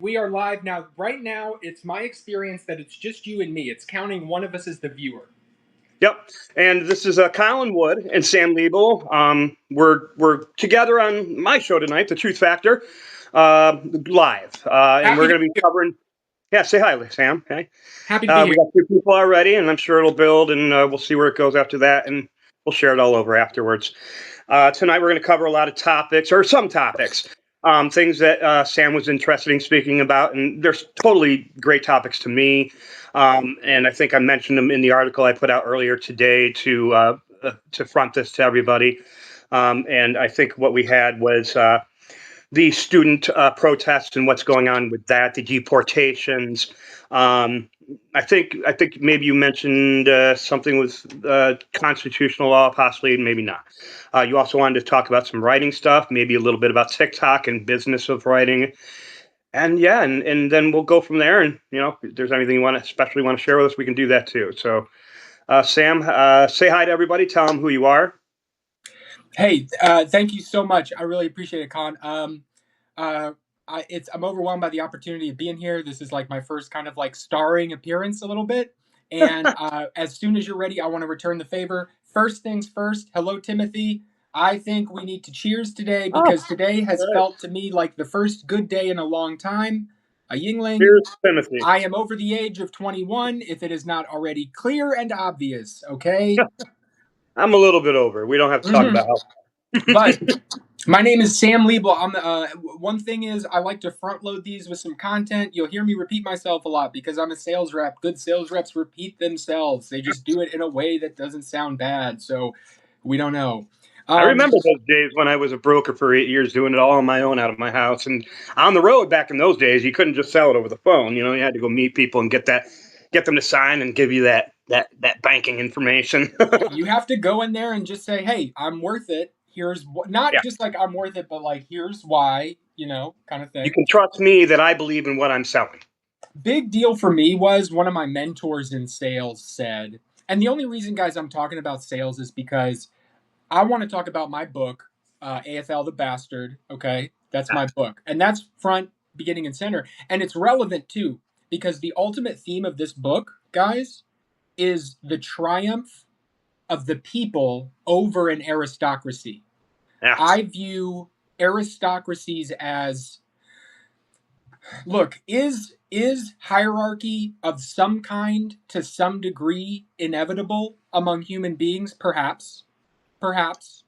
We are live now. Right now, it's my experience that it's just you and me. It's counting one of us as the viewer. Yep, and this is Colin Wood and Sam Liebel. We're together on my show tonight, The Truth Factor, live, and Happy we're to going to be be covering. Yeah, say hi, Sam. Hey, happy to be we here. got two people already, and I'm sure it'll build, and we'll see where it goes after that, and we'll share it all over afterwards. Tonight, we're going to cover a lot of topics, or some topics, things that Sam was interested in speaking about, and there's totally great topics to me. And I think I mentioned them in the article I put out earlier today to front this to everybody. And I think what we had was the student protests and what's going on with that, the deportations. I think maybe you mentioned something with constitutional law, possibly, maybe not. You also wanted to talk about some writing stuff, maybe a little bit about TikTok and business of writing. And yeah, and then we'll go from there. And if there's anything you want to especially want to share with us, we can do that too. So, Sam, say hi to everybody. Tell them who you are. Hey, thank you so much. I really appreciate it, Con. Uh, I'm overwhelmed by the opportunity of being here. This is like my first kind of like starring appearance a little bit. And as soon as you're ready, I want to return the favor. First things first. Hello, Timothy. I think we need to cheers today Oh, because today has good. felt to me like the first good day in a long time. A Yingling. Here's Timothy. I am over the age of 21, if it is not already clear and obvious, okay? I'm a little bit over. We don't have to talk Mm-hmm. about how. But my name is Sam Liebel. One thing is I like to front load these with some content. You'll hear me repeat myself a lot because I'm a sales rep. Good sales reps repeat themselves. They just do it in a way that doesn't sound bad. So we don't know. I Um, remember those days when I was a broker for 8 years, doing it all on my own out of my house and on the road. Back in those days, you couldn't just sell it over the phone. You had to go meet people and get them to sign and give you that banking information. you have to go in there and just say, "Hey, I'm worth it. Here's what." Not Yeah, just like I'm worth it, but like here's why. Kind of you thing. can trust me that I believe in what I'm selling. Big deal for me was one of my mentors in sales said, and the only reason, guys, I'm talking about sales is because I want to talk about my book, AFL the Bastard. Okay, that's my book, and that's front, beginning, and center, and it's relevant too because the ultimate theme of this book, guys, is the triumph of the people over an aristocracy. Yeah, I view aristocracies as, look, is hierarchy of some kind to some degree inevitable among human beings? Perhaps. Perhaps.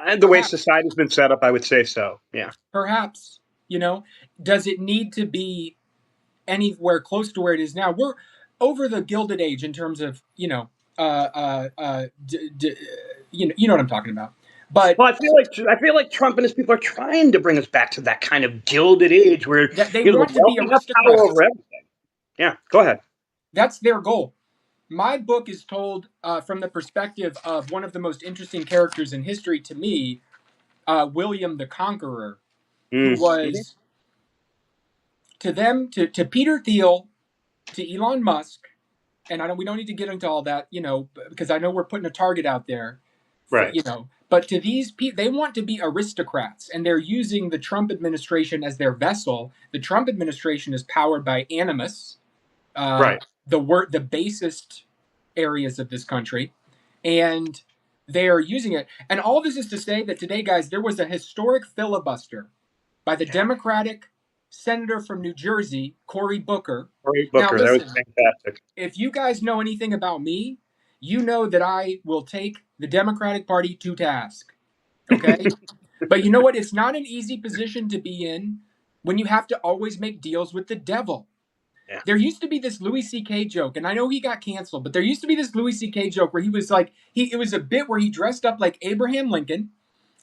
and the way Perhaps. society's been set up, I would say so. Yeah. Perhaps. You know, does it need to be anywhere close to where it is now? We're over the Gilded Age in terms of, you know what I'm talking about. But Well, I feel like Trump and his people are trying to bring us back to that kind of gilded age where that they the want to be wealthy have power over aristocrats. everything. Yeah, go ahead. That's their goal. My book is told from the perspective of one of the most interesting characters in history to me, William the Conqueror, who Mm-hmm. was to them, to Peter Thiel, to Elon Musk, and we don't need to get into all that, because I know we're putting a target out there, Right. But to these people, they want to be aristocrats, and they're using the Trump administration as their vessel. The Trump administration is powered by animus, uh, Right. the basest areas of this country, and they are using it. And all this is to say that today, guys, there was a historic filibuster by the Yeah. Democratic senator from New Jersey, Cory Booker. Cory Now, Booker, that was listen, fantastic. if you guys know anything about me, you know that I will take the Democratic Party to task. Okay? But you know what? It's not an easy position to be in when you have to always make deals with the devil. Yeah. There used to be this Louis C.K. joke, and I know he got canceled, but there used to be this Louis C.K. joke where he was like, it was a bit where he dressed up like Abraham Lincoln.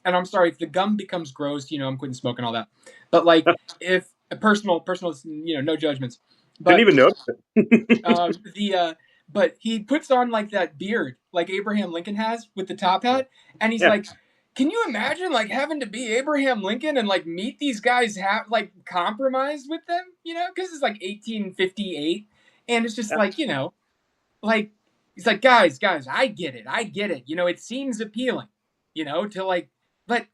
And I'm sorry if the gum becomes gross, I'm quitting smoking all that. But like, if a personal, no judgments. Didn't But even notice it. but he puts on like that beard like Abraham Lincoln has with the top hat, and he's Yeah. like, can you imagine like having to be Abraham Lincoln and like meet these guys, have like compromise with them, because it's like 1858, and it's just Yeah. like, like he's like, guys, I get it, it seems appealing, to like, but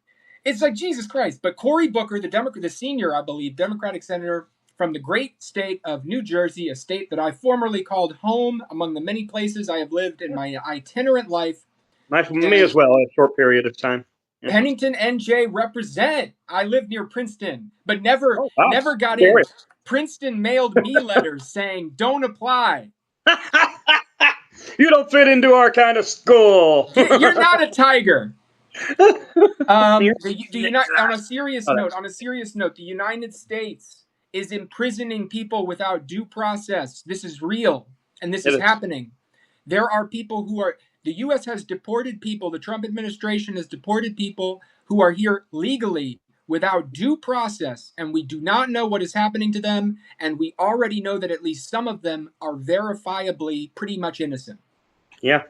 it's like Jesus Christ. But Cory Booker, the Democrat, the senior, I believe, Democratic senator, from the great state of New Jersey, a state that I formerly called home among the many places I have lived in my itinerant life. Nice for me And as well, a short period of time. Yeah. Pennington, NJ, represent. I live near Princeton, but never Oh, wow. never got Very. in. Princeton mailed me letters saying, "Don't apply. You don't fit into our kind of school. You're not a Tiger." You're On a serious note, the United States is imprisoning people without due process. This is real, and this is It is. happening. There are people who are. The U.S. has deported people. The Trump administration has deported people who are here legally without due process, and we do not know what is happening to them. And we already know that at least some of them are verifiably pretty much innocent. Yeah.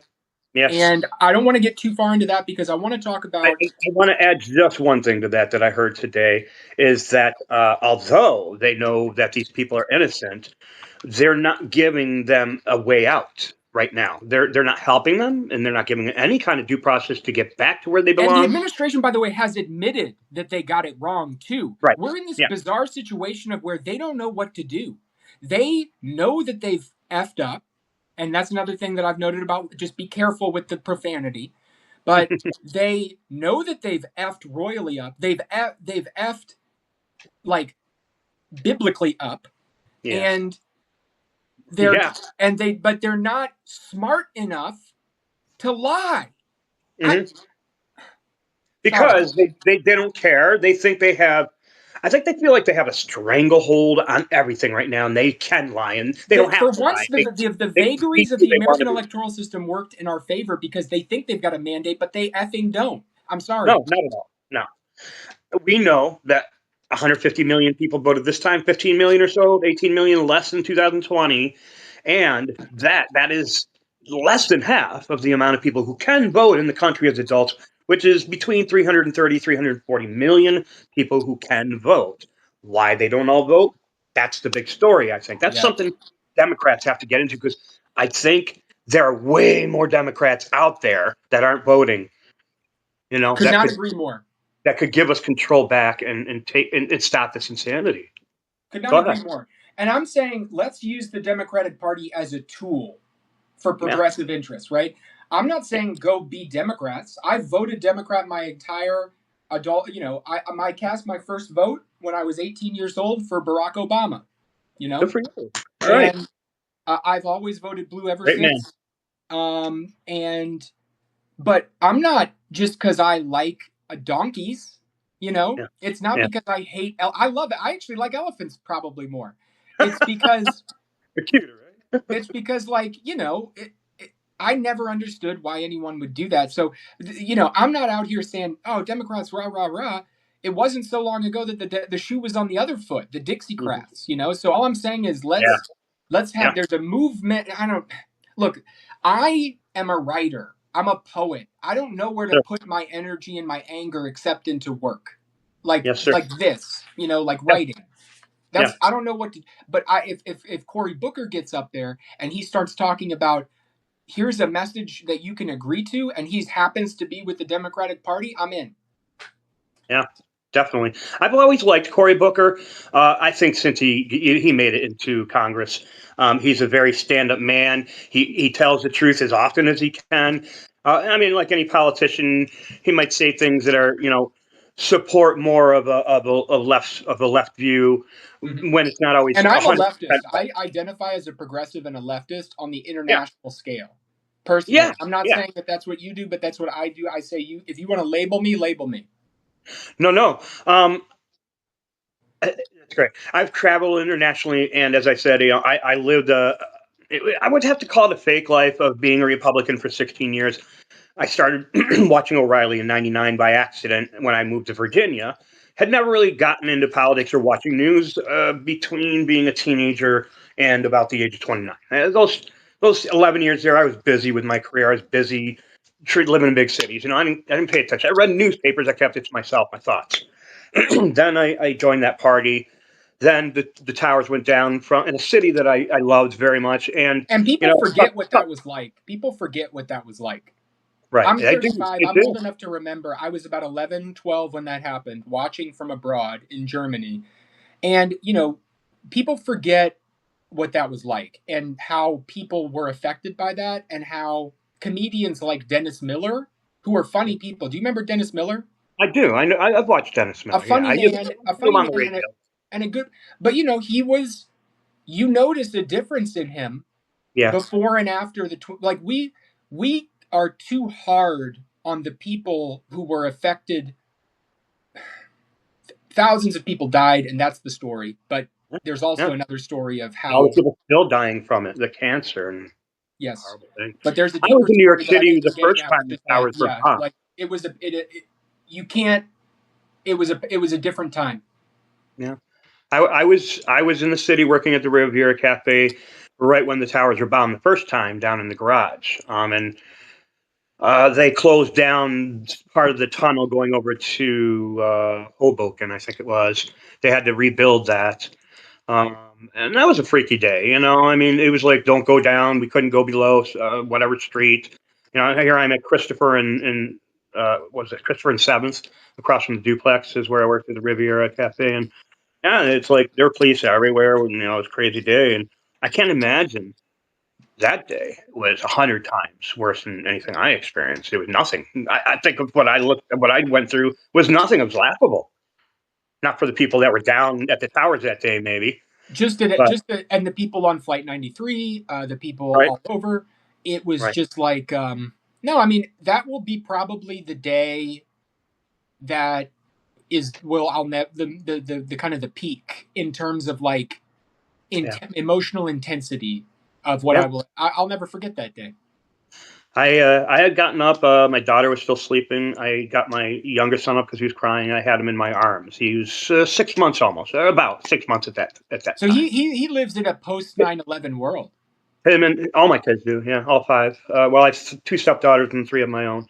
Yes. And I don't want to get too far into that because I want to talk about. I want to add just one thing to that I heard today is that although they know that these people are innocent, they're not giving them a way out right now. They're not helping them, and they're not giving them any kind of due process to get back to where they belong. And the administration, by the way, has admitted that they got it wrong too. Right. We're in this bizarre situation of where they don't know what to do. They know that they've effed up, and that's another thing that I've noted about. Just be careful with the profanity. But they know that they've effed royally up. They've effed like biblically up, and but they're not smart enough to lie. Mm-hmm. Because they don't care. They think they have. I think they feel like they have a stranglehold on everything right now, and they can lie, and they don't have to lie. For once, the vagaries of the American electoral system worked in our favor because they think they've got a mandate, but they effing don't. I'm sorry. No, not at all. No. We know that 150 million people voted this time, 15 million or so, 18 million less than 2020, and that is less than half of the amount of people who can vote in the country as adults, which is between 330, 340 million people who can vote. Why they don't all vote? That's the big story, I think. That's something Democrats have to get into, because I think there are way more Democrats out there that aren't voting. You know, could not agree more. That could give us control back and stop this insanity. Could not agree more. And I'm saying let's use the Democratic Party as a tool for progressive interests, right? I'm not saying go be Democrats. I voted Democrat my entire adult, I cast my first vote when I was 18 years old for Barack Obama, Good for you. And I've always voted blue ever since. But I'm not just because I like donkeys, It's not because I hate, I love it. I actually like elephants probably more. It's because they're cuter, right? It's because I never understood why anyone would do that. So, I'm not out here saying, oh, Democrats, rah, rah, rah. It wasn't so long ago that the shoe was on the other foot, the Dixiecrats, So all I'm saying is let's have, there's a movement. Look, I am a writer. I'm a poet. I don't know where to put my energy and my anger except into work. Like this, like writing. I don't know what to, but if Cory Booker gets up there and he starts talking about, here's a message that you can agree to, and he happens to be with the Democratic Party, I'm in. Yeah, definitely. I've always liked Cory Booker. I think since he made it into Congress, he's a very stand-up man. He tells the truth as often as he can. Like any politician, he might say things that are, support more of a left view, when it's not always. And I'm a leftist. I identify as a progressive and a leftist on the international scale. Personally, I'm not saying that that's what you do, but that's what I do. I say, if you want to label me, label me. No. That's great. I've traveled internationally, and as I said, I lived I would have to call it a fake life of being a Republican for 16 years. I started watching O'Reilly in '99 by accident when I moved to Virginia. Had never really gotten into politics or watching news between being a teenager and about the age of 29. Those 11 years there, I was busy with my career. I was busy living in big cities. I didn't pay attention. I read newspapers. I kept it to myself, my thoughts. Then I joined that party. Then the towers went down in a city that I loved very much. And people forget what that was like. People forget what that was like. Right. I'm 35. I'm old enough to remember. I was about 11, 12 when that happened, watching from abroad in Germany. And, people forget what that was like and how people were affected by that, and how comedians like Dennis Miller, who are funny people. Do you remember Dennis Miller? I do. I know. I've watched Dennis A Miller. Yeah, funny I used man, to a see him funny on the man, radio. and a good. But he was. You noticed a difference in him Yeah, before and after like we are too hard on the people who were affected. Thousands of people died, and that's the story. But there's yeah. also another story of All the how, people still dying from it, the cancer and yes, horrible thing. but there's a I was deeper in New York story that I City think the you're getting first at, time which the is that, towers were yeah, bombed. like it was you can't. It was a different time. Yeah. I was in the city working at the Riviera Cafe right when the towers were bombed the first time down in the garage. And they closed down part of the tunnel going over to Hoboken, I think it was. They had to rebuild that. And that was a freaky day, I mean, it was like, don't go down. We couldn't go below whatever street. Here I'm at Christopher and what was it, Christopher and Seventh, across from the duplex is where I worked at the Riviera Cafe. And yeah, it's like there were police everywhere. It was a crazy day, and I can't imagine that day was 100 times worse than anything I experienced. It was nothing. I think of what I went through was nothing. It was laughable. Not for the people that were down at the towers that day, maybe, but And the people on Flight 93, the people right, all over. It was right, just like, no, I mean, that will be probably the day that I'll never the kind of the peak in terms of like yeah, emotional intensity of what yeah. I'll never forget that day. I had gotten up. My daughter was still sleeping. I got my youngest son up because he was crying. I had him in my arms. He was 6 months almost, about 6 months at that So time. he lives in a post 9/11 world. Him and all my kids do, yeah, all five. Well, I have two stepdaughters and three of my own.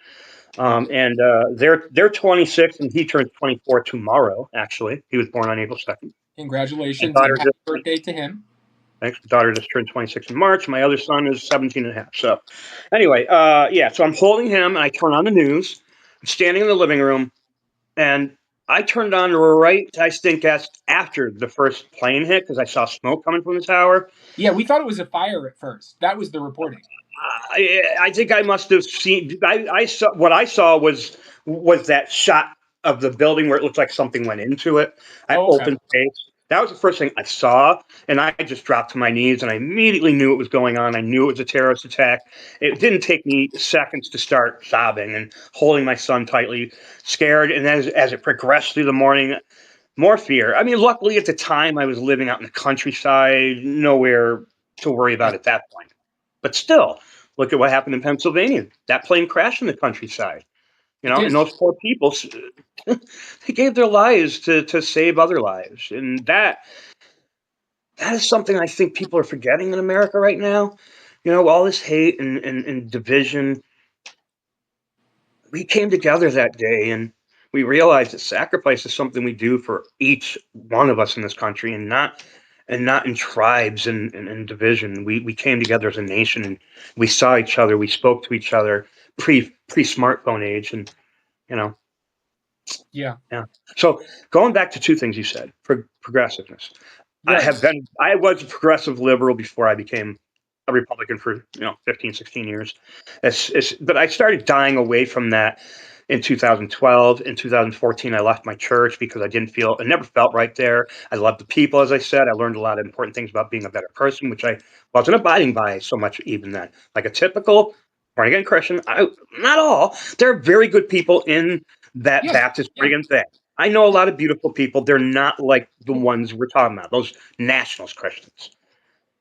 And they're 26, and he turns 24 tomorrow. Actually, he was born on April 2nd. My Congratulations and daughter happy just birthday to him. thanks. My daughter just turned 26 in March. My other son is 17 and a half. So, anyway, yeah. So I'm holding him, and I turn on the news. I'm standing in the living room, and I turned on right. I think that's after the first plane hit because I saw smoke coming from the tower. Yeah, we thought it was a fire at first. That was the reporting. I think I must have seen. I saw what I saw was that shot of the building where it looked like something went into it. I Oh, okay. opened space. That was the first thing I saw, and I just dropped to my knees, and I immediately knew what was going on. I knew it was a terrorist attack. It didn't take me seconds to start sobbing and holding my son tightly, scared. And as it progressed through the morning, more fear. I mean, luckily at the time I was living out in the countryside, nowhere to worry Yeah. about at that point. But still, look at what happened in Pennsylvania. That plane crashed in the countryside, It did. and those poor people, they gave their lives to save other lives. And that is something I think people are forgetting in America right now. All this hate and division. We came together that day and we realized that sacrifice is something we do for each one of us in this country and not in tribes and division. We came together as a nation and we saw each other, we spoke to each other pre smartphone age and you know Yeah. yeah. So going back to two things you said, progressiveness. Right. I was a progressive liberal before I became a Republican for 15, 16 years. But I started dying away from that in 2012. In 2014, I left my church because I never felt right there. I loved the people, as I said. I learned a lot of important things about being a better person, which I wasn't abiding by so much even then. Like a typical born again Christian, not all. There are very good people in that Yes. Baptist born Yeah. again thing. I know a lot of beautiful people. They're not like the ones we're talking about, those nationalist Christians.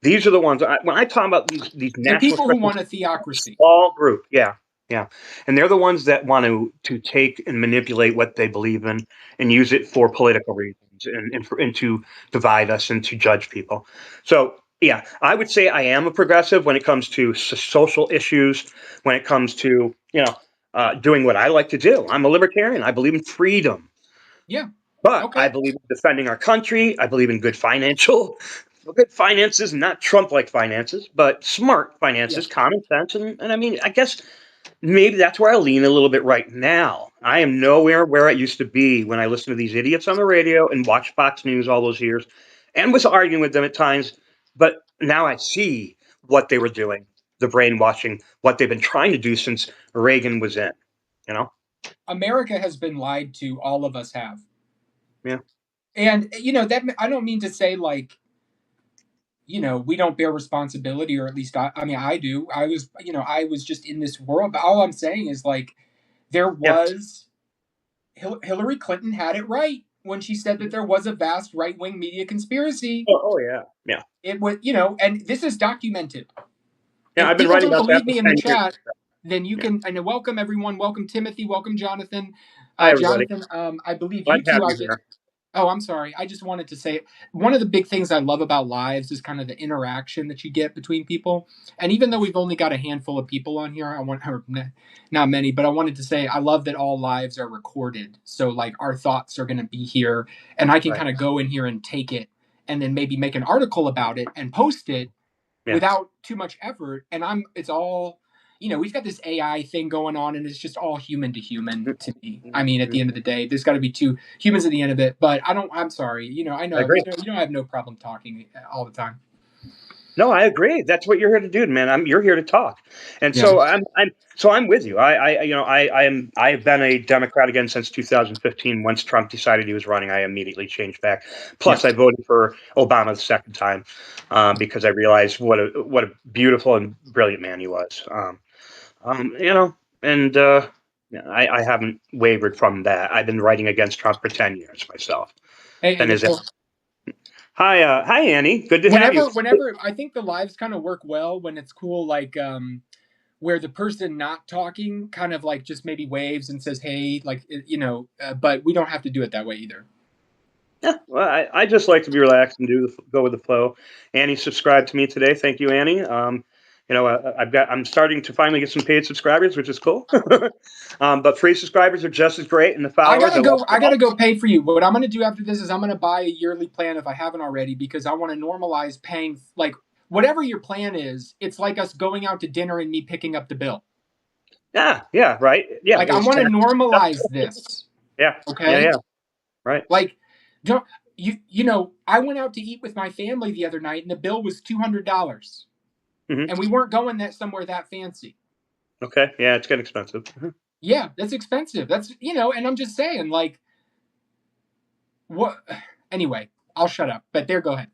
These are the ones, when I talk about these The nationalist people who Christians, want a theocracy. small group, yeah, yeah. And they're the ones that want to take and manipulate what they believe in and use it for political reasons and to divide us and to judge people. So, yeah, I would say I am a progressive when it comes to social issues, when it comes to, doing what I like to do. I'm a libertarian. I believe in freedom. Yeah. But I Okay. believe in defending our country. I believe in good finances, not Trump-like finances, but smart finances, Yes. common sense, and I mean, I guess maybe that's where I lean a little bit right now. I am nowhere where I used to be when I listened to these idiots on the radio and watched Fox News all those years. and was arguing with them at times. But now I see what they were doing, the brainwashing, what they've been trying to do since Reagan was in. You know? America has been lied to. All of us have. Yeah. And that I don't mean to say like we don't bear responsibility, or at least I mean, I do. I was just in this world. But all I'm saying is like there Yeah. was Hillary Clinton had it right when she said that there was a vast right wing media conspiracy. Oh yeah. Yeah. It was, and this is documented. Yeah. If I've been people writing don't about that believe for me in the 10 years. chat, then you Yeah. can. And welcome everyone. Welcome Timothy. Welcome Jonathan. Hi, everybody. Jonathan, I believe Glad you to have two. you here. Oh, I'm sorry. I just wanted to say one of the big things I love about lives is kind of the interaction that you get between people. And even though we've only got a handful of people on here, not many, but I wanted to say I love that all lives are recorded. So like our thoughts are going to be here, and I can Right. kind of go in here and take it, and then maybe make an article about it and post it Yeah. without too much effort. And it's all. We've got this AI thing going on, and it's just all human to human to me. I mean, at the end of the day, there's got to be two humans at the end of it. But I'm sorry. I know. I agree. I have no problem talking all the time. No, I agree. That's what you're here to do, man. You're here to talk, and Yeah. so I'm with you. I've been a Democrat again since 2015. Once Trump decided he was running, I immediately changed back. Plus, Yeah. I voted for Obama the second time because I realized what a beautiful and brilliant man he was. And I haven't wavered from that. I've been writing against Trump for 10 years myself. Hey, And Nicole. hi, Annie. Good to have you. Whenever I think the lives kind of work well when it's cool, like where the person not talking kind of like just maybe waves and says, "Hey," like but we don't have to do it that way either. Yeah, well, I just like to be relaxed and go with the flow. Annie subscribed to me today. Thank you, Annie. I'm starting to finally get some paid subscribers, which is cool. But free subscribers are just as great, and the followers. I gotta go pay for you. What I'm gonna do after this is I'm gonna buy a yearly plan if I haven't already, because I want to normalize paying like whatever your plan is. It's like us going out to dinner and me picking up the bill. Yeah, right. Yeah, Like I want to normalize this. Yeah. Okay. Yeah. Right. Like, don't I went out to eat with my family the other night, and the bill was $200, Mm-hmm. and we weren't going somewhere that fancy. Okay. Yeah, it's getting expensive. Yeah, that's expensive. That's and I'm just saying, like, what? Anyway, I'll shut up. But go ahead.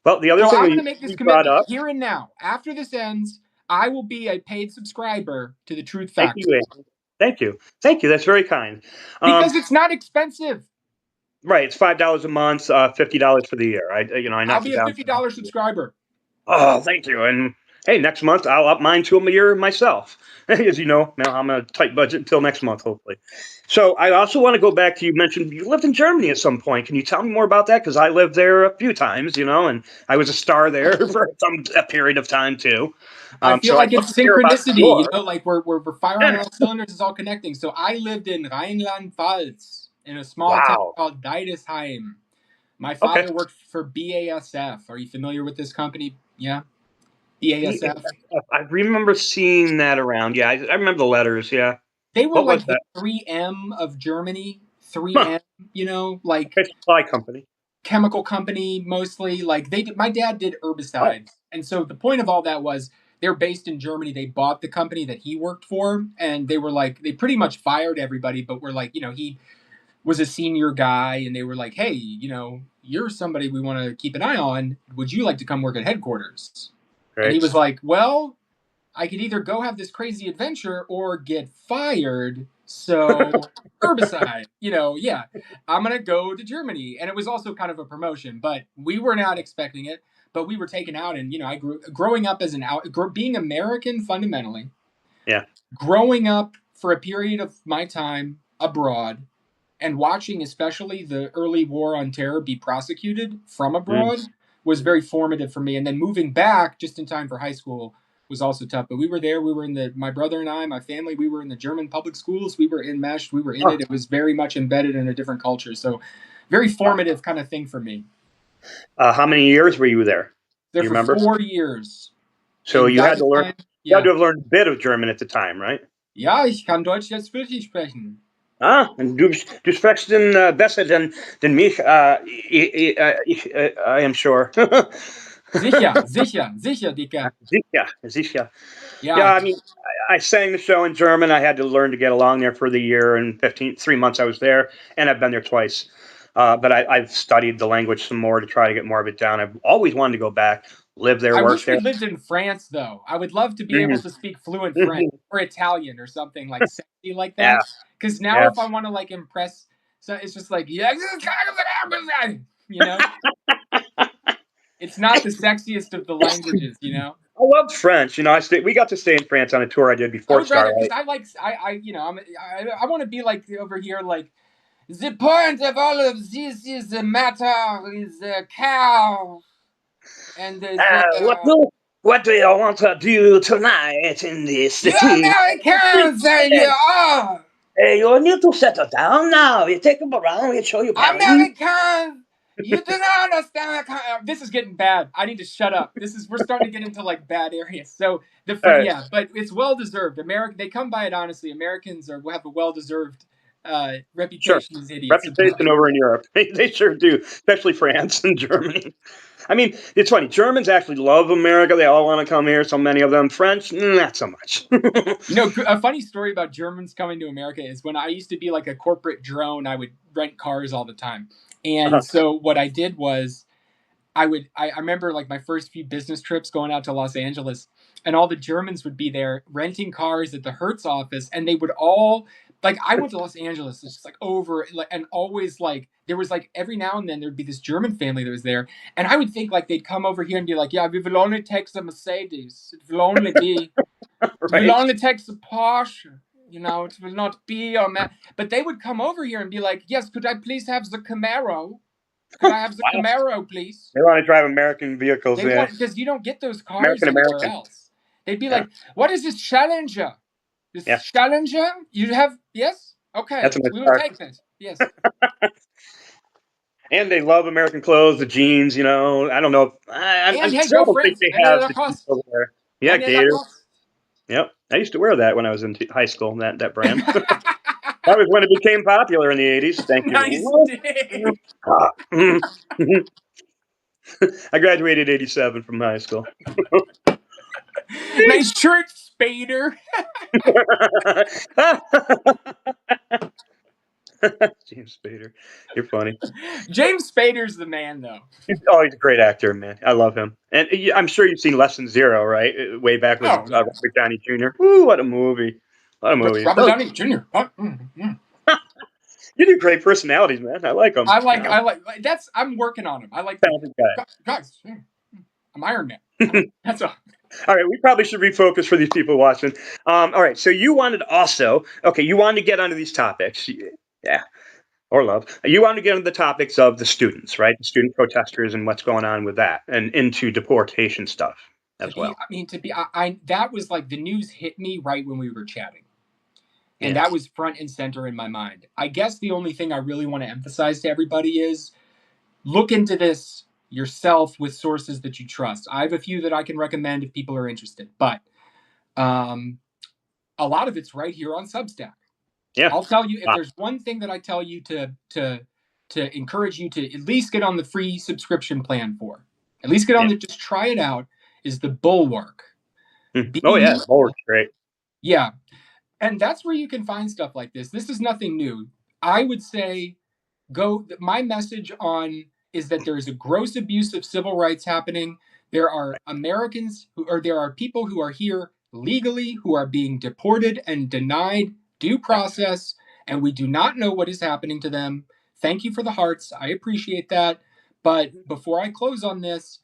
Well, the other So thing I'm that going to make this you brought commitment up. here and now. After this ends, I will be a paid subscriber to the Truth Thank Factor. you, Annie. Thank you. That's very kind. Because it's not expensive. Right, it's $5 a month, $50 for the year. I'll be a $50 subscriber. Oh, thank you. And hey, next month I'll up mine to a year myself. As you know, now I'm on a tight budget until next month, hopefully. So I also want to go back to, you mentioned you lived in Germany at some point. Can you tell me more about that? Because I lived there a few times, and I was a star there for a period of time too. I feel like it's synchronicity, like we're firing on all cylinders, it's all connecting. So I lived in Rheinland-Pfalz in a small town called Deidesheim. My father worked for BASF. Are you familiar with this company? Yeah. BASF. I remember seeing that around. Yeah, I remember the letters. Yeah. They were like the 3M of Germany. 3M, like supply company. Chemical company mostly. Like my dad did herbicides. And so the point of all that was they're based in Germany. They bought the company that he worked for, and they were like, they pretty much fired everybody, but were like, he was a senior guy, and they were like, hey, you're somebody we want to keep an eye on. Would you like to come work at headquarters? Right. And he was like, well, I could either go have this crazy adventure or get fired. So herbicide, yeah, I'm going to go to Germany. And it was also kind of a promotion, but we were not expecting it. But we were taken out, and I growing up as being American fundamentally. Yeah. Growing up for a period of my time abroad, and watching especially the early war on terror be prosecuted from abroad was very formative for me. And then moving back just in time for high school was also tough. But we were there. We were in my brother and I, my family, we were in the German public schools. We were enmeshed. We were in it. It was very much embedded in a different culture. So very formative kind of thing for me. How many years were you there? There for remember? 4 years. So you had to learn. You had to have learned a bit of German at the time, right? Ja, ich kann Deutsch jetzt flüssig sprechen. Ah, und du sprichst besser than mich, I am sure. Sicher, sicher, sicher, Dicker. Sicher, sicher. Yeah, Ja, I mean, I sang the show in German. I had to learn to get along there for the year and 3 months I was there, and I've been there twice. But I've studied the language some more to try to get more of it down. I've always wanted to go back, live there, I work wish we there. lived in France, though. I would love to be able Mhm, to speak fluent French mhm. or Italian or something like sexy like Yeah, that. Because now, yeah. if I want to like impress, so it's just like, yeah, you know, it's not the sexiest of the languages, you know. I love French. We got to stay in France on a tour I did I before would rather because Starlight. I like you know I want to be like over here like the point of all of this is the matter is the cow and What do you want to do tonight in the you city? Americans and you are Hey, you need to settle down now. You take them around, you show your parents. Americans. You do not understand. This is getting bad. I need to shut up. We're starting to get into like bad areas. So All right, yeah, but it's well deserved. American, they come by it honestly. Americans have a well deserved sure. reputation as idiots Reputation abroad. over in Europe. They sure do, especially France and Germany. I mean, it's funny. Germans actually love America. They all want to come here, so many of them. French, not so much. You know, a funny story about Germans coming to America is when I used to be like a corporate drone, I would rent cars all the time. And so what I did was I remember like my first few business trips going out to Los Angeles and all the Germans would be there renting cars at the Hertz office and they would all like I went to Los Angeles it's just like over like and always like there was like every now and then there'd be this German family that was there and I would think like they'd come over here and be like, yeah, we will only take the Mercedes. It will only be we'll Right? only take the Porsche. You know, it will not be on that. But they would come over here and be like, yes, could I please have the Camaro? Could I have the Wow. Camaro, please? They want to drive American vehicles. They Yeah, want because you don't get those cars American anywhere American. else. They'd be Yeah, like, "What is this Challenger? This yeah. Challenger? You have yes? That's Okay, a nice we will car. take that. Yes, And they love American clothes, the jeans. I don't know. and I'm hey, sure I go don't think France, they and have the jeans Lacoste, over there. Yeah, and Gator. Lacoste." Yep, I used to wear that when I was in high school. That brand. That was when it became popular in the '80s. Thank you very Nice much. day. I graduated '87 from high school. Nice shirt, Spader. James Spader, you're funny. James Spader's the man, though. He's a great actor, man. I love him. And I'm sure you've seen Lesson Zero, right? Way back with Oh yeah, Robert Downey Jr. Ooh, what a movie! What a movie! Robert Downey Jr. Huh? Mm. You do great personalities, man. I like them. I like that's. I'm working on him. I like the Talented guy. guys. I'm Iron Man. That's a All right, we probably should refocus for these people watching. All right, so you wanted you wanted to get onto these topics, yeah, or love. You wanted to get into the topics of the students, right? The student protesters and what's going on with that, and into deportation stuff to as be. well. I mean, to be. I that was like the news hit me right when we were chatting, and Yeah, that was front and center in my mind. I guess the only thing I really want to emphasize to everybody is look into this yourself with sources that you trust. I have a few that I can recommend if people are interested, but um, a lot of it's right here on Substack. yeah. I'll tell you if Wow. there's one thing that I tell you to encourage you to at least get on the free subscription plan for, at least get on Yeah. the just try it out is the Bulwark. Oh yeah, B Bulwark's great. yeah, and that's where you can find stuff like this. This is nothing new. I would say go my message on is that there is a gross abuse of civil rights happening. There are Americans there are people who are here legally who are being deported and denied due Yeah. process and we do not know what is happening to them. Thank you for the hearts. I appreciate that. But before I close on this,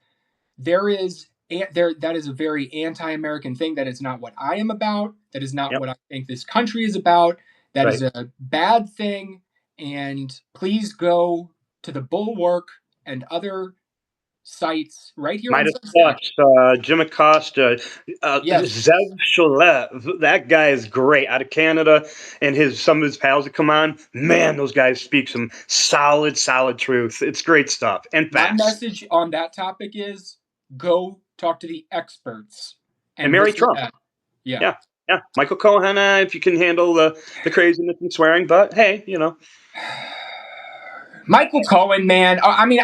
there is that is a very anti-American thing. That is not what I am about. That is not Yep. what I think this country is about. That is Right. a bad thing. And please go to the Bulwark and other sites right here on Midas Substack. Plus, Jim Acosta, Yes, Zev Sholev. That guy is great out of Canada, and some of his pals that come on. Man, those guys speak some solid truth. It's great stuff and my facts. message on that topic is go talk to the experts And and Mary listen to Trump. that. Yeah. Yeah. Yeah, Michael Cohen, if you can handle the craziness and swearing, but hey, Michael Cohen, man. I mean,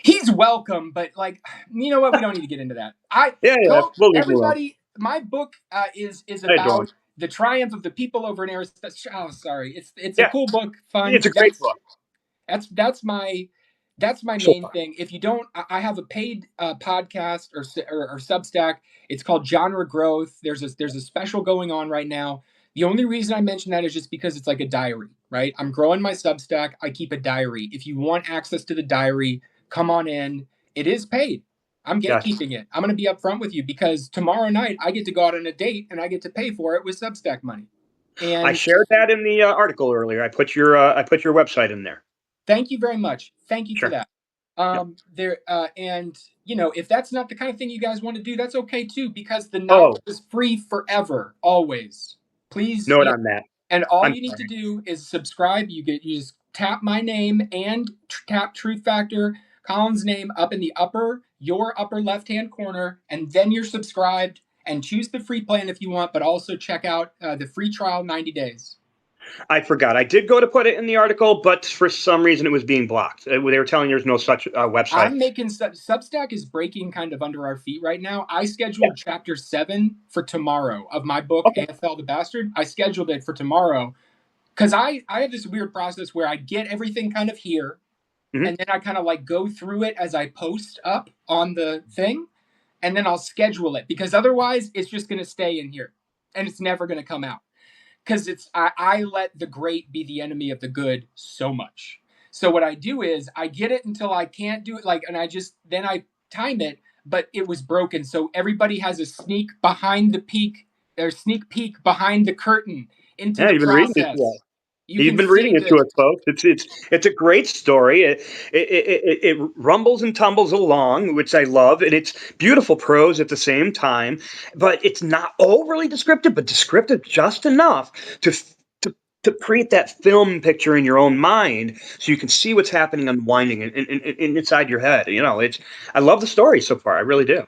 he's welcome, but like, you know what? We don't need to get into that. yeah, Go we'll leave him alone. everybody. My book is I adore him. about the triumph of the people over in Aristotle. Oh, sorry. It's a Yeah, cool book, fun. it's a great book That's my so main far. thing. If you don't, I have a paid podcast or Substack. It's called Genre Growth. There's a special going on right now. The only reason I mention that is just because it's like a diary, right? I'm growing my Substack. I keep a diary. If you want access to the diary, come on in. It is paid. I'm Gotcha. gatekeeping it. I'm going to be upfront with you because tomorrow night I get to go out on a date and I get to pay for it with Substack money. I And shared that in the article earlier. I put your website in there. thank you very much. Thank you for Sure. that. Yep. There and if that's not the kind of thing you guys want to do, that's okay too, because the Oh, novel is free forever, always. Please, note on that. and all I'm you need to sorry. do is subscribe. You just tap my name and tap Truth Factor Colin's name up in your upper left hand corner, and then you're subscribed. And choose the free plan if you want, but also check out the free trial 90 days. I forgot. I did go to put it in the article, but for some reason it was being blocked. They were telling there's no such website. I'm making Substack is breaking kind of under our feet right now. I Yeah. scheduled chapter 7 for tomorrow of my book Okay. AFL the Bastard. I scheduled it for tomorrow because I have this weird process where I get everything kind of here, Mhm. and then I kind of like go through it as I post up on the thing, and then I'll schedule it because otherwise it's just going to stay in here and it's never going to come out because I let the great be the enemy of the good so much. So what I do is I get it until I can't do it, and I time it, but it was broken. So everybody has a sneak peek behind the curtain into Yeah, the you've been reading it to us. process. You You've can been see reading it to the us, folks. It's a great story. It rumbles and tumbles along, which I love, and it's beautiful prose at the same time. But it's not overly descriptive, but descriptive just enough to to to create that film picture in your own mind, so you can see what's happening unwinding inside your head. It's I love the story so far. I really do.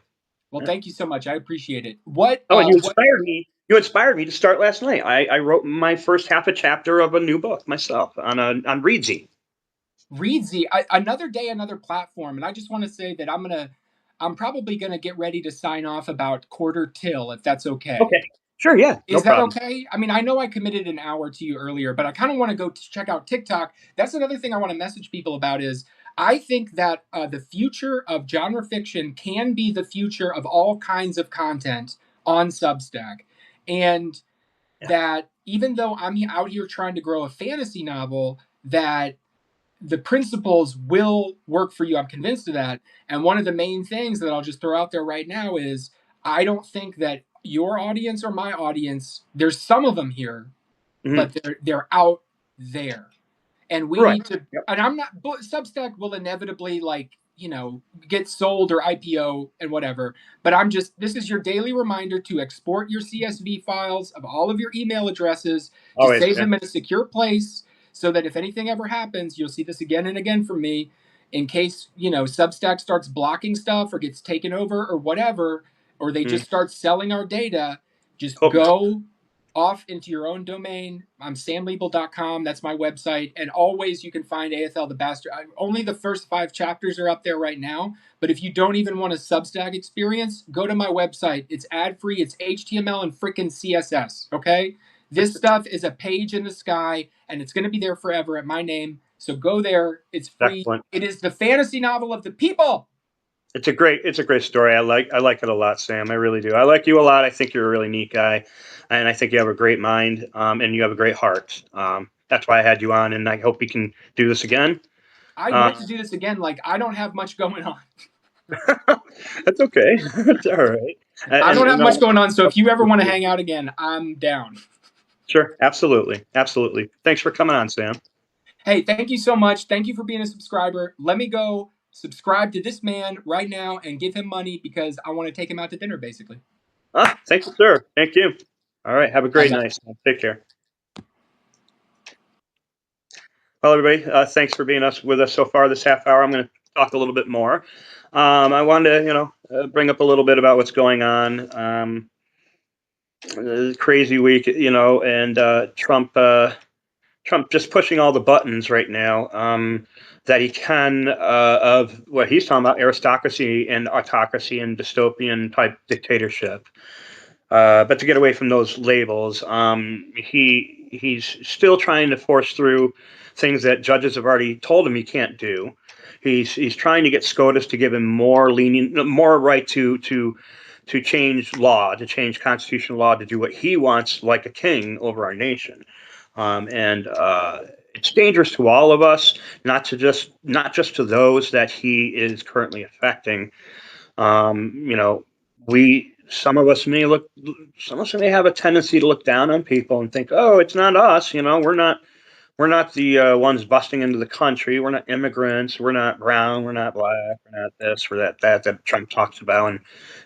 well. Yeah. Thank you so much. I appreciate it. What Oh, and you what inspired me. You inspired me to start last night. I wrote my first half a chapter of a new book myself on Reedsy. Reedsy, another day, another platform, and I just want to say that I'm probably gonna get ready to sign off about quarter till, if that's okay. Okay. Sure, yeah, no Is that problem. okay? I mean, I know I committed an hour to you earlier, but I kind of want to go check out TikTok. That's another thing I want to message people about is I think that the future of genre fiction can be the future of all kinds of content on Substack, and Yeah. that even though I'm out here trying to grow a fantasy novel, that the principles will work for you. I'm convinced of that. And one of the main things that I'll just throw out there right now is I don't think that your audience or my audience, there's some of them here, Mhm. but they're out there. And we Right. need to, Yep. and I'm not, Substack will inevitably get sold or IPO and whatever. But this is your daily reminder to export your CSV files of all of your email addresses, to Always. save Yeah. them in a secure place so that if anything ever happens, you'll see this again and again from me in case, Substack starts blocking stuff or gets taken over or whatever, or they Mm. just start selling our data. Just Cool. go off into your own domain. I'm samliebel.com. That's my website. And always you can find AFL the Bastard. Only the first 5 chapters are up there right now. But if you don't even want a Substack experience, go to my website. It's ad free. It's HTML and freaking CSS. Okay. This stuff is a page in the sky and it's going to be there forever at my name. So go there. It's free. Excellent. It is the fantasy novel of the people. It's a great story. I like it a lot, Sam. I really do. I like you a lot. I think you're a really neat guy, and I think you have a great mind, and you have a great heart. That's why I had you on, and I hope we can do this again. I'd Uh, like to do this again. I don't have much going on. that's okay. It's all right. I don't have much No, going on, so if you ever want to hang out again, I'm down. sure, absolutely, absolutely. Thanks for coming on, Sam. Hey, thank you so much. Thank you for being a subscriber. Let me go subscribe to this man right now and give him money because I want to take him out to dinner, basically. Thank you, sir. Thank you. All right. Have a Bye, great guys. night, Sam. Take care. Well, everybody, thanks for being with us so far this half hour. I'm going to talk a little bit more. I wanted to, bring up a little bit about what's going on. Crazy week, and Trump just pushing all the buttons right now that he can of what he's talking about aristocracy and autocracy and dystopian type dictatorship. But to get away from those labels, he's still trying to force through things that judges have already told him he can't do. He's trying to get SCOTUS to give him more right to change law, to change constitutional law, to do what he wants, like a king over our nation. And it's dangerous to all of us, not just to those that he is currently affecting. You know, we some of us may have a tendency to look down on people and think, oh, it's not us. We're not the ones busting into the country. We're not immigrants. We're not brown. We're not black. We're not this. We're that Trump talks about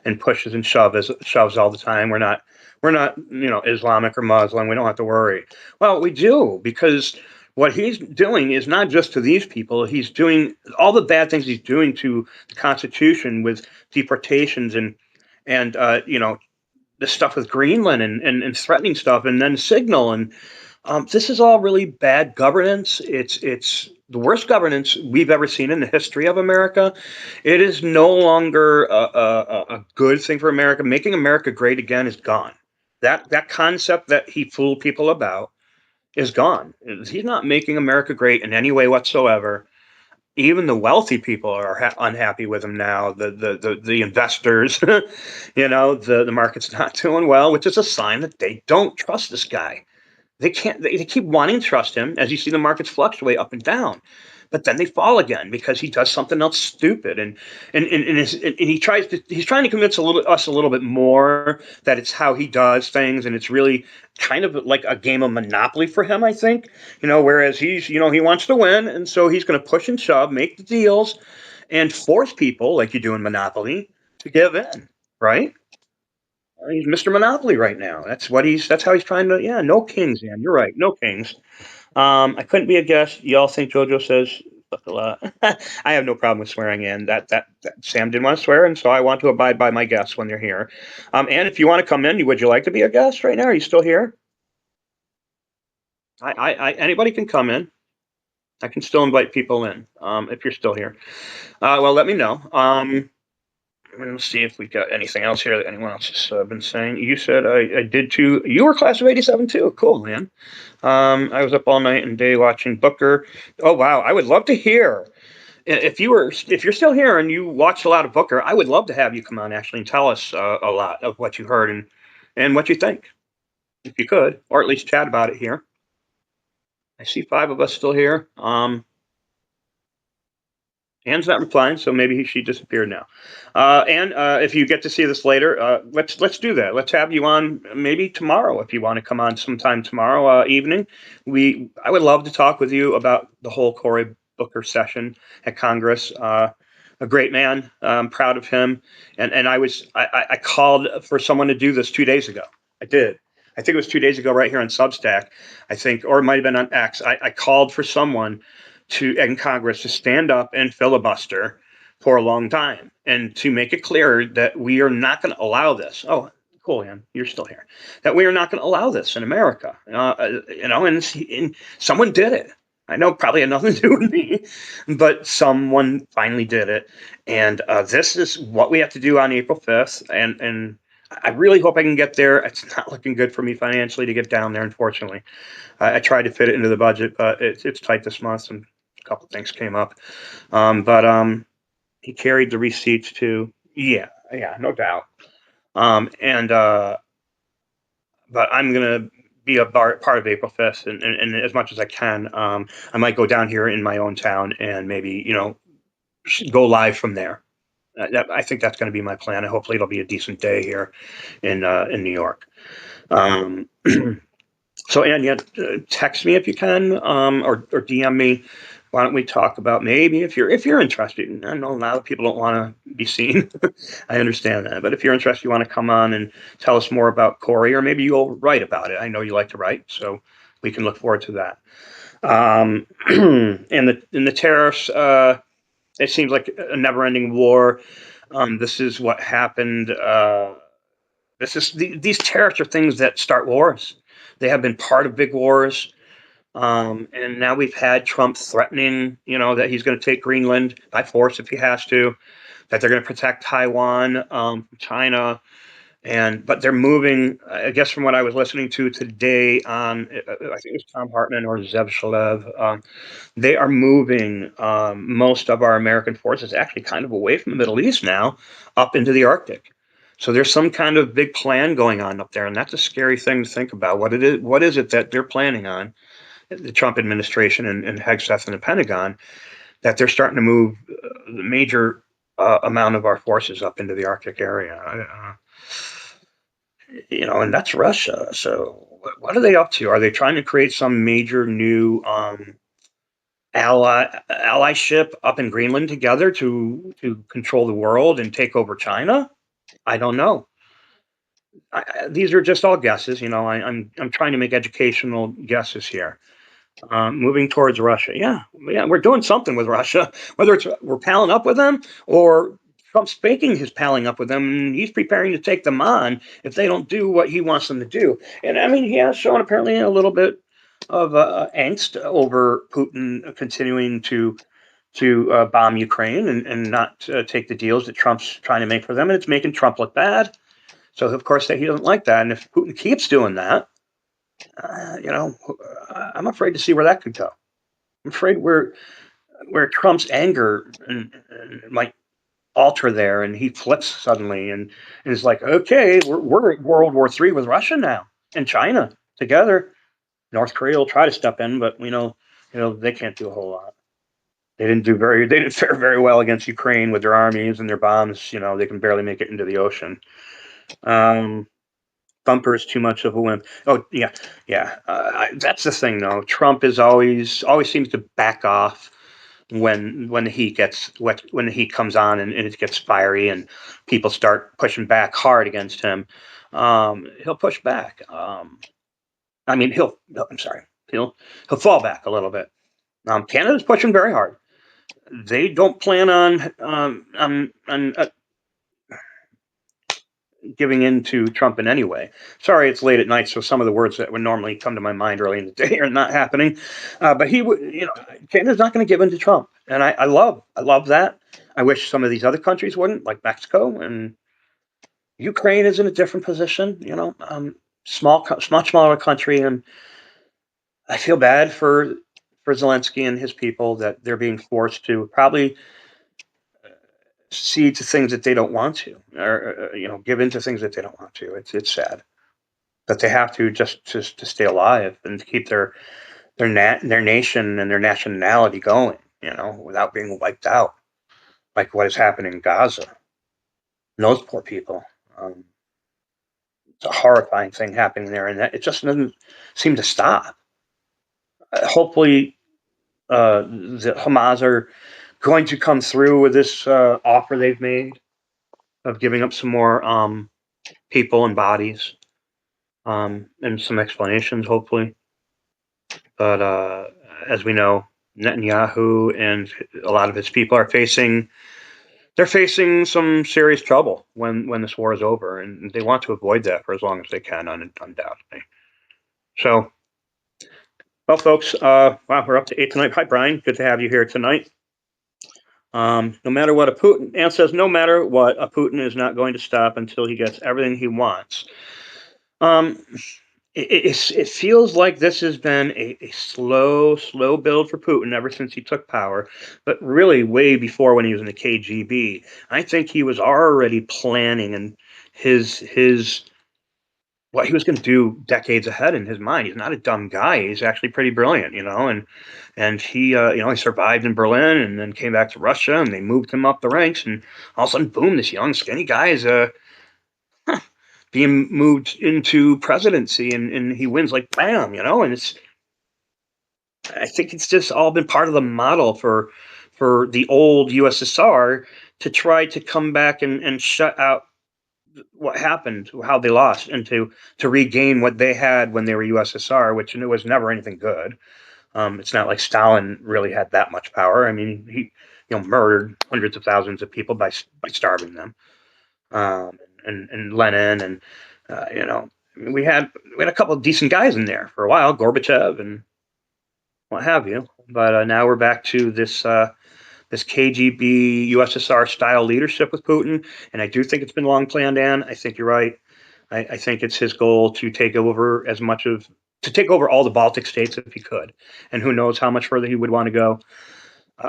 and pushes and shoves all the time. We're not Islamic or Muslim. We don't have to worry. Well, we do, because what he's doing is not just to these people. He's doing all the bad things he's doing to the Constitution with deportations and the stuff with Greenland and threatening stuff, and then Signal, and this is all really bad governance. It's the worst governance we've ever seen in the history of America. It is no longer a good thing for America. Making America great again is gone. That concept that he fooled people about is gone. He's not making America great in any way whatsoever. Even the wealthy people are unhappy with him now. The investors, the market's not doing well, which is a sign that they don't trust this guy. They can't. They keep wanting to trust him, as you see the markets fluctuate up and down, but then they fall again because he does something else stupid, and he's trying to convince us a little bit more that it's how he does things, and it's really kind of like a game of Monopoly for him, I think. Whereas he wants to win, and so he's going to push and shove, make the deals, and force people like you do in Monopoly to give in, right? He's Mr. Monopoly right now. That's how he's trying to. Yeah, no kings, man. You're right. No kings. I couldn't be a guest. Y'all think JoJo says fuck a lot. I have no problem with swearing in. That Sam didn't want to swear, and so I want to abide by my guests when they're here. And if you want to come in, would you like to be a guest right now? Are you still here? Anybody can come in. I can still invite people in if you're still here. Well, let me know. Let's see if we got anything else here that anyone else has been saying. You said I did too. You were class of '87 too. Cool, man. I was up all night and day watching Booker. Oh wow, I would love to hear if you're still here and you watched a lot of Booker. I would love to have you come on actually and tell us a lot of what you heard and what you think, if you could, or at least chat about it here. I see 5 of us still here. Anne's not replying, so maybe she disappeared now. And if you get to see this later, let's do that. Let's have you on maybe tomorrow if you want to come on sometime tomorrow evening. I would love to talk with you about the whole Cory Booker session at Congress. A great man. I'm proud of him. And I called for someone to do this 2 days ago. I did. I think it was 2 days ago, right here on Substack. I think, or it might have been on X. I called for someone in Congress to stand up and filibuster for a long time and to make it clear that we are not going to allow this. Oh, cool, Ann, you're still here. That we are not going to allow this in America. And someone did it. I know probably had nothing to do with me, but someone finally did it. And this is what we have to do on April 5th. And I really hope I can get there. It's not looking good for me financially to get down there, unfortunately. I tried to fit it into the budget, but it's tight this month. And a couple things came up, but he carried the receipts too. Yeah, no doubt. And but I'm gonna be a part of April 5th, and as much as I can, I might go down here in my own town and maybe go live from there. I think that's going to be my plan. Hopefully, it'll be a decent day here in New York. Um, so, Ann, yeah, text me if you can, or DM me. Why don't we talk about maybe if you're interested? I know a lot of people don't want to be seen. I understand that, but if you're interested, you want to come on and tell us more about Cory, or maybe you'll write about it. I know you like to write, so we can look forward to that. And the tariffs. It seems like a never-ending war. This is what happened These tariffs are things that start wars. They have been part of big wars. And now we've had Trump threatening, that he's going to take Greenland by force if he has to, that they're going to protect Taiwan from China. But they're moving, I guess, from what I was listening to today on, I think it was Tom Hartman or Zev Shalev, they are moving most of our American forces actually kind of away from the Middle East now up into the Arctic. So there's some kind of big plan going on up there, and that's a scary thing to think about. What is it that they're planning on, the Trump administration and Hegseth and the Pentagon, that they're starting to move the major amount of our forces up into the Arctic area? And that's Russia. So what are they up to? Are they trying to create some major new allyship up in Greenland together to control the world and take over China? I don't know. These are just all guesses. I'm trying to make educational guesses here. Moving towards Russia, yeah, we're doing something with Russia. Whether it's we're palling up with them or Trump's faking his palling up with them, and he's preparing to take them on if they don't do what he wants them to do. And I mean, he has shown apparently a little bit of angst over Putin continuing to bomb Ukraine and not take the deals that Trump's trying to make for them, and it's making Trump look bad. So of course he doesn't like that, and if Putin keeps doing that, I'm afraid to see where that could go. I'm afraid where Trump's anger might alter there, and he flips suddenly and is like, okay, we're at World War III with Russia now and China together. North Korea will try to step in, but we know they can't do a whole lot. They didn't fare very well against Ukraine with their armies and their bombs. They can barely make it into the ocean. Bumper is too much of a wimp. Oh yeah, yeah. That's the thing, though. Trump is always seems to back off when the heat when the heat comes on and it gets fiery and people start pushing back hard against him. He'll push back. I mean, I'm sorry. He'll fall back a little bit. Canada's pushing very hard. They don't plan on giving in to Trump in any way. Sorry, it's late at night, so some of the words that would normally come to my mind early in the day are not happening. But he would, Canada's not going to give in to Trump, and I love that. I wish some of these other countries wouldn't, like Mexico, and Ukraine is in a different position. Much smaller country, and I feel bad for Zelensky and his people that they're being forced to probably cede to things that they don't want to, or give in to things that they don't want to. It's sad, but they have to just to stay alive and to keep their nation and their nationality going. Without being wiped out, like what is happening in Gaza. And those poor people. It's a horrifying thing happening there, and it just doesn't seem to stop. Hopefully, the Hamas are going to come through with this offer they've made of giving up some more people and bodies, and some explanations, hopefully. But as we know, Netanyahu and a lot of his people are facing some serious trouble when this war is over, and they want to avoid that for as long as they can, undoubtedly. So, well, folks, wow, we're up to 8 tonight. Hi, Brian. Good to have you here tonight. No matter what Ann says, no matter what, a Putin is not going to stop until he gets everything he wants. It feels like this has been a slow build for Putin ever since he took power, but really way before when he was in the KGB. I think he was already planning and his what he was going to do decades ahead in his mind. He's not a dumb guy. He's actually pretty brilliant, and he he survived in Berlin and then came back to Russia, and they moved him up the ranks, and all of a sudden, boom, this young skinny guy is being moved into presidency, and he wins like bam, and I think it's just all been part of the model for the old USSR to try to come back and shut out what happened, how they lost, and to regain what they had when they were USSR, which it was never anything good. It's not like Stalin really had that much power. I mean, he murdered hundreds of thousands of people by starving them, and Lenin I mean, we had a couple of decent guys in there for a while, Gorbachev and what have you. But now we're back to this KGB USSR style leadership with Putin, and I do think it's been long planned. Dan, I think you're right. I think it's his goal to take over all the Baltic states if he could, and who knows how much further he would want to go.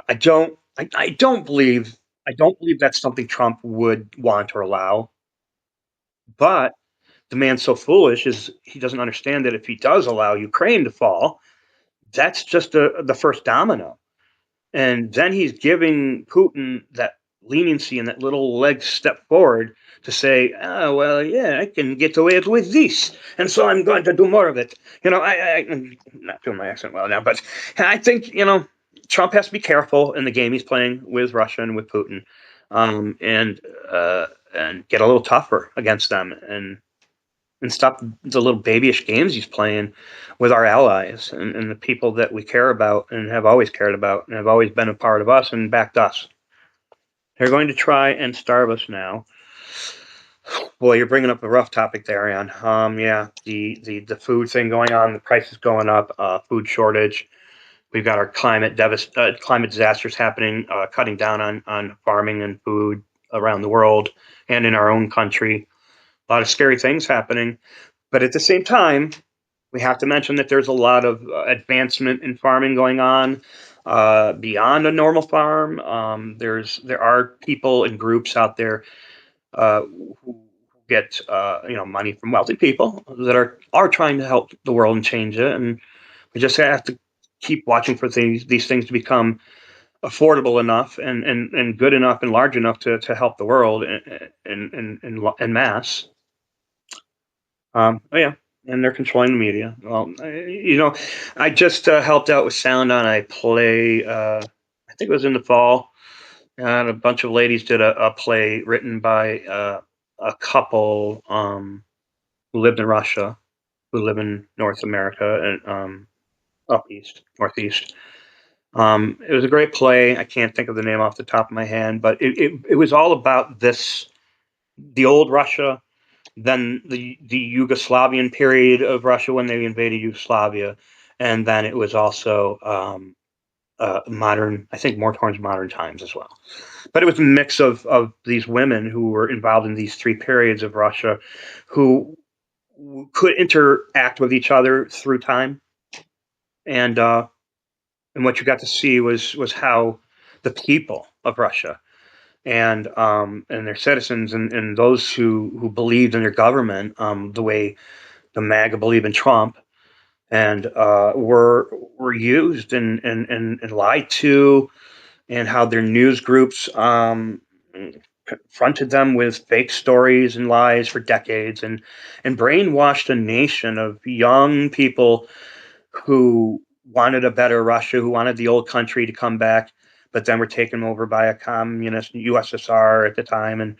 I don't believe that's something Trump would want or allow. But the man's so foolish is he doesn't understand that if he does allow Ukraine to fall, that's just the first domino. And then he's giving Putin that leniency and that little leg step forward to say, oh, well, yeah, I can get away with this. And so I'm going to do more of it. I'm not doing my accent well now, but I think, Trump has to be careful in the game he's playing with Russia and with Putin, um, and and get a little tougher against them and stop the little babyish games he's playing with our allies and the people that we care about and have always cared about and have always been a part of us and backed us. They're going to try and starve us now. Boy, you're bringing up a rough topic there, Ann. Yeah, the food thing going on, the prices going up, food shortage. We've got our climate disasters happening, cutting down on farming and food around the world and in our own country. A lot of scary things happening. But at the same time, we have to mention that there's a lot of advancement in farming going on beyond a normal farm. There are people and groups out there who get money from wealthy people that are trying to help the world and change it, and we just have to keep watching for these things to become affordable enough and good enough and large enough to help the world in mass. Oh yeah, and they're controlling the media. Well, I just helped out with sound on a play. I think it was in the fall. And a bunch of ladies did a play written by a couple who lived in Russia, who live in North America and up east, northeast. It was a great play. I can't think of the name off the top of my head, but it was all about the old Russia, then the Yugoslavian period of Russia when they invaded Yugoslavia, and then it was also modern. I think more towards modern times as well. But it was a mix of these women who were involved in these three periods of Russia, who could interact with each other through time, and what you got to see was how the people of Russia and their citizens and those who believed in their government, the way the MAGA believe in Trump, and were used and lied to, and how their news groups confronted them with fake stories and lies for decades, and brainwashed a nation of young people who wanted a better Russia, who wanted the old country to come back, but then were taken over by a communist USSR at the time, and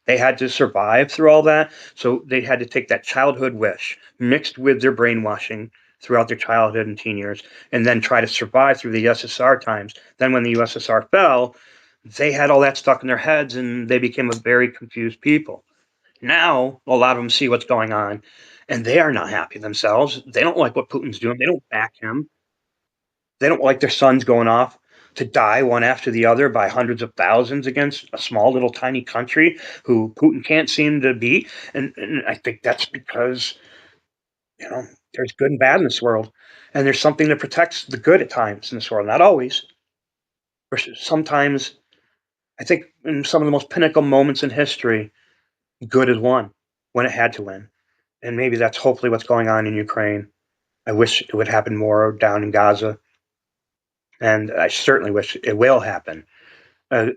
they had to survive through all that. So they had to take that childhood wish mixed with their brainwashing throughout their childhood and teen years, and then try to survive through the USSR times. Then when the USSR fell, they had all that stuck in their heads, and they became a very confused people. Now, a lot of them see what's going on, and they are not happy themselves. They don't like what Putin's doing. They don't back him. They don't like their sons going off to die one after the other by hundreds of thousands against a small little tiny country who Putin can't seem to beat. And I think that's because, there's good and bad in this world. And there's something that protects the good at times in this world. Not always. Sometimes, I think in some of the most pinnacle moments in history, good has won when it had to win. And maybe that's hopefully what's going on in Ukraine. I wish it would happen more down in Gaza. And I certainly wish it will happen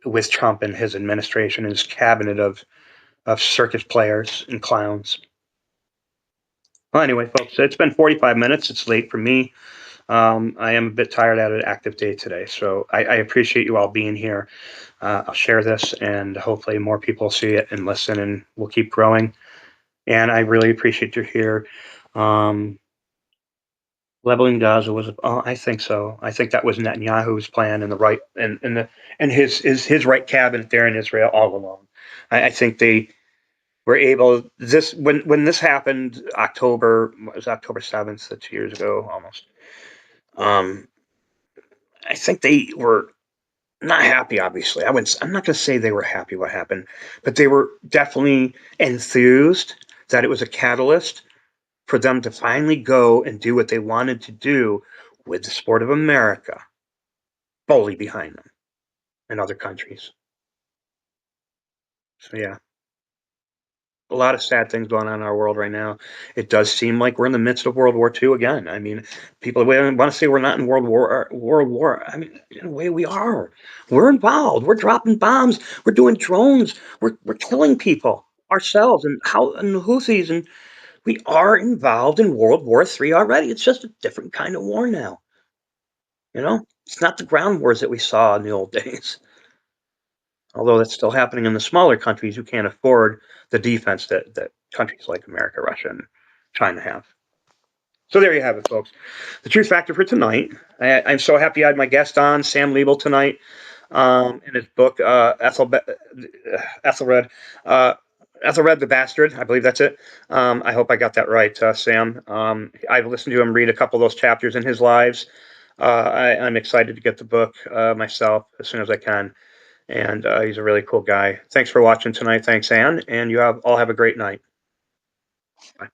with Trump and his administration and his cabinet of circus players and clowns. Well, anyway, folks, it's been 45 minutes. It's late for me. I am a bit tired out of an active day today, so I appreciate you all being here. I'll share this, and hopefully more people see it and listen, and we'll keep growing. And I really appreciate you here. Um, Leveling Gaza was, I think so. I think that was Netanyahu's plan, and the right and his right cabinet there in Israel all along. I think we're able this when this happened it was October 7th, 2 years ago almost. I think they were not happy, obviously. I'm not going to say they were happy what happened, but they were definitely enthused that it was a catalyst for them to finally go and do what they wanted to do with the sport of America fully behind them in other countries. So yeah, a lot of sad things going on in our world right now. It does seem like we're in the midst of World War II again. I mean, people want to say we're not in World War. I mean, in a way, we are. We're involved. We're dropping bombs. We're doing drones. We're killing people ourselves and the Houthis, and we are involved in World War III already. It's just a different kind of war now. It's not the ground wars that we saw in the old days. Although that's still happening in the smaller countries who can't afford the defense that countries like America, Russia, and China have. So there you have it, folks. The truth factor for tonight. I'm so happy I had my guest on, Sam Liebel, tonight, in his book, Ethelred. Ethelred the Bastard, I believe that's it. I hope I got that right, Sam. I've listened to him read a couple of those chapters in his lives. I'm excited to get the book myself as soon as I can. And he's a really cool guy. Thanks for watching tonight. Thanks, Ann. And all have a great night. Bye.